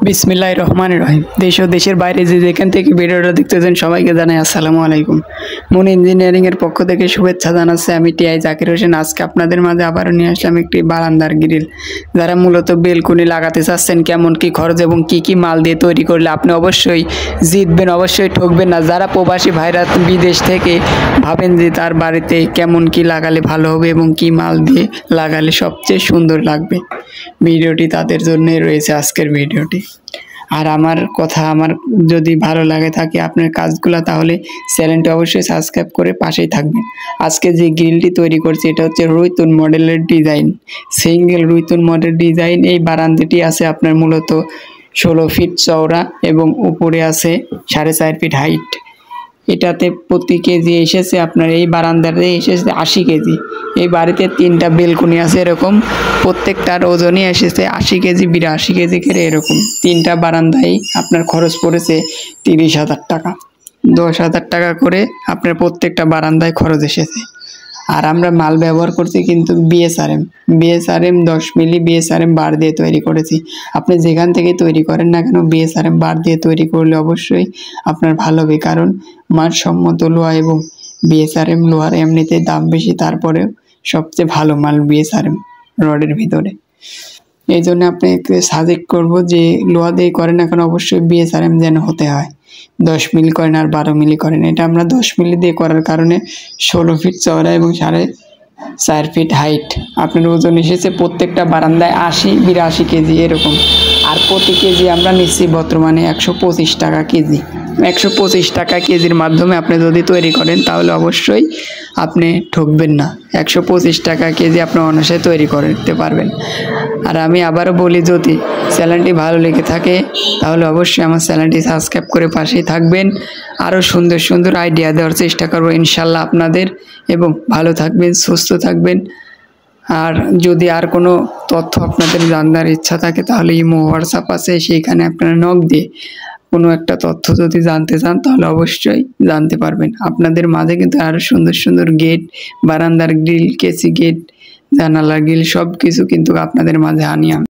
বিসমিল্লাহির রহমানির রহিম। দেশ ও দেশের বাইরে যে যেখান থেকে ভিডিওটা দেখতেছেন সবাইকে জানাই আসসালামু আলাইকুম। মুন ইঞ্জিনিয়ারিংয়ের পক্ষ থেকে শুভেচ্ছা জানাচ্ছি। আমি টিআই জাকির হোসেন। আজকে আপনাদের মাঝে আবারও নিয়ে আসলাম একটি বারান্দার গ্রিল। যারা মূলত বেলকুনি লাগাতে চাচ্ছেন, কেমন কি খরচ এবং কি মাল দিয়ে তৈরি করলে আপনি অবশ্যই জিতবেন, অবশ্যই ঠকবেন না। যারা প্রবাসী ভাইরা বিদেশ থেকে ভাবেন যে তার বাড়িতে কেমন কি লাগালে ভালো হবে এবং কি মাল দিয়ে লাগালে সবচেয়ে সুন্দর লাগবে, ভিডিওটি তাদের জন্যই রয়েছে আজকের ভিডিওটি। আর আমার যদি ভালো লাগে থাকে আপনার কাজগুলো, তাহলে চ্যানেলটি অবশ্যই সাবস্ক্রাইব করে পাশেই থাকবেন। আজকে যে গ্রিলটি তৈরি করছি এটা হচ্ছে রুইতুন মডেলের ডিজাইন, সিঙ্গেল রুইতুন মডেল ডিজাইন। এই বারান্দাটি আছে আপনার মূলত 16 ফিট চওড়া এবং উপরে আছে 4.5 ফিট হাইট। এটাতে প্রতি কেজি এসেছে আপনার, এই বারান্দাতে এসেছে 80 কেজি। এই বাড়িতে 3টা বেলকুনি আছে, এরকম প্রত্যেকটার ওজনই এসেছে 80 কেজি 82 কেজি করে। এরকম 3টা বারান্দায় আপনার খরচ পড়েছে 30,000 টাকা। 10,000 টাকা করে আপনার প্রত্যেকটা বারান্দায় খরচ এসেছে। আর আমরা মাল ব্যবহার করছি কিন্তু বিএসআরএম 10 মিলি বিএসআরএম বার দিয়ে তৈরি করেছি। আপনি যেখান থেকে তৈরি করেন না কেন বিএসআরএম বার দিয়ে তৈরি করলে অবশ্যই আপনার ভালো হবে, কারণ মানসম্মত লোহা এবং বিএসআরএম লোহার এমনিতে দাম বেশি, তারপরেও সবচেয়ে ভালো মাল বিএসআরএম রডের ভিতরে। এই জন্য আপনাকে সাজেস্ট করবো যে লোহা দিয়ে করেন না কেন অবশ্যই বিএসআরএম যেন হতে হয়। 10 মিলি করেন আর 12 মিলি করেন। এটা আমরা 10 মিলি দিয়ে করার কারণে 16 ফিট চওড়া এবং 4.5 ফিট হাইট। আপনার ওজন এসেছে প্রত্যেকটা বারান্দায় 80-82 কেজি এরকম। আর প্রতি কেজি আমরা নিচ্ছি বর্তমানে 125 টাকা কেজি। 125 টাকা কেজির মাধ্যমে আপনি যদি তৈরি করেন তাহলে অবশ্যই আপনি ঠকবেন না। 125 টাকা কেজি আপনি অনায়াসে তৈরি করতে পারবেন। আর আমি আবারও বলি, যদি চ্যানেলটি ভালো লেগে থাকে তাহলে অবশ্যই আমার চ্যানেলটি সাবস্ক্রাইব করে পাশেই থাকবেন। আরও সুন্দর সুন্দর আইডিয়া দেওয়ার চেষ্টা করবো ইনশাল্লাহ আপনাদের। এবং ভালো থাকবেন, সুস্থ থাকবেন। আর যদি আর কোনো তথ্য আপনাদের জানার ইচ্ছা থাকে তাহলে ইমো হোয়াটসঅ্যাপ আছে, সেইখানে আপনারা নক দিয়ে কোনো একটা তথ্য যদি জানতে চান তাহলে অবশ্যই জানতে পারবেন। আপনাদের মাঝে কিন্তু আরও সুন্দর সুন্দর গেট, বারান্দার গ্রিল, কেসি গেট, জানালার গ্রিল সব কিছু কিন্তু আপনাদের মাঝে আনি আমি।